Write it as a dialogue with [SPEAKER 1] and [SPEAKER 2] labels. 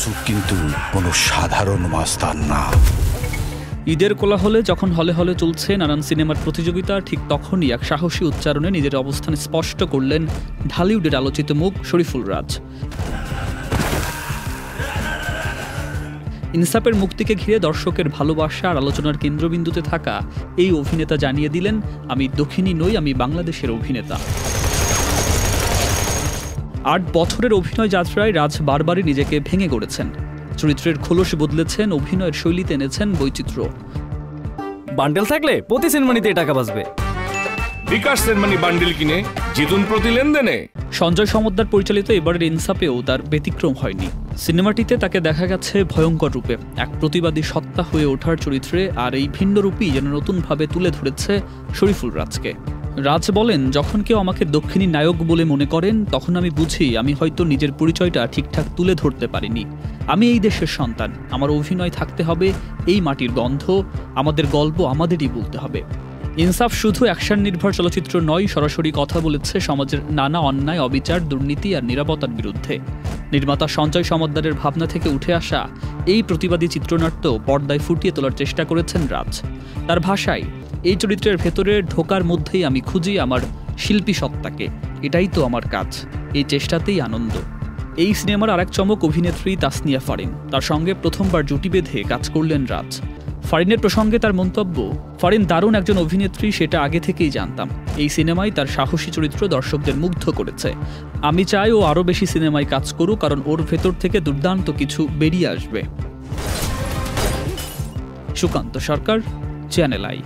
[SPEAKER 1] মাসুদ কিন্তু কোনো সাধারণ মাস্তান না।
[SPEAKER 2] ঈদের কোলাহলে যখন হলে হলে চলছে নানান সিনেমার প্রতিযোগিতা, ঠিক তখনই এক সাহসী উচ্চারণে নিজের অবস্থান স্পষ্ট করলেন ঢালিউডের আলোচিত মুখ শরীফুল রাজ। ইনসাফের মুক্তিকে ঘিরে দর্শকের ভালোবাসা আর আলোচনার কেন্দ্রবিন্দুতে থাকা এই অভিনেতা জানিয়ে দিলেন, আমি দক্ষিণী নই, আমি বাংলাদেশের অভিনেতা। ৮ বছরের অভিনয় যাত্রায় রাজ বারবারই নিজেকে ভেঙে গড়েছেন। চরিত্রের খোলস বদলেছেন, অভিনয়ের শৈলীতে এনেছেন বৈচিত্র্য।
[SPEAKER 3] বান্ডেল থাকলে প্রতি সিনেমানিতে টাকা বাঁচবে।
[SPEAKER 4] বিকাশ সিনেমানি বান্ডেল কিনে জিতুন প্রতি লেনদেনে।
[SPEAKER 2] সঞ্জয় সমদ্দার পরিচালিত এবারের ইনসাফেও তার ব্যতিক্রম হয়নি। সিনেমাটিতে তাকে দেখা গেছে ভয়ঙ্কর রূপে, এক প্রতিবাদী সত্তা হয়ে ওঠার চরিত্রে, আর এই ভিন্ন রূপই যেন নতুনভাবে তুলে ধরেছে শরীফুল রাজকে। রাজ বলেন, যখন কেউ আমাকে দক্ষিণী নায়ক বলে মনে করেন তখন আমি বুঝি আমি হয়তো নিজের পরিচয়টা ঠিকঠাক তুলে ধরতে পারিনি। আমি এই দেশের সন্তান, আমার অভিনয় থাকতে হবে এই মাটির গন্ধ, আমাদের গল্প আমাদেরই বলতে হবে। ইনসাফ শুধু অ্যাকশন নির্ভর চলচ্চিত্র নয়, সরাসরি কথা বলেছে সমাজের নানা অন্যায়, অবিচার, দুর্নীতি আর নিরাপত্তার বিরুদ্ধে। নির্মাতা সঞ্জয় সমদ্দারের ভাবনা থেকে উঠে আসা এই প্রতিবাদী চিত্রনাট্য পর্দায় ফুটিয়ে তোলার চেষ্টা করেছেন রাজ। তার ভাষায়, এই চরিত্রের ভেতরে ঢোকার মধ্যেই আমি খুঁজি আমার শিল্পী সত্তাকে, এটাই তো আমার কাজ, এই চেষ্টাতেই আনন্দ। এই সিনেমার আরেক চমক অভিনেত্রী তাসনিয়া ফারিন। তার সঙ্গে প্রথমবার জুটি বেঁধে কাজ করলেন রাজ। ফারিনের প্রসঙ্গে তার মন্তব্য, ফারিন দারুণ একজন অভিনেত্রী, সেটা আগে থেকেই জানতাম। এই সিনেমায় তার সাহসী চরিত্র দর্শকদের মুগ্ধ করেছে। আমি চাই ও আরও বেশি সিনেমায় কাজ করুক, কারণ ওর ভেতর থেকে দুর্দান্ত কিছু বেরিয়ে আসবে। সুকান্ত সরকার, চ্যানেল আই।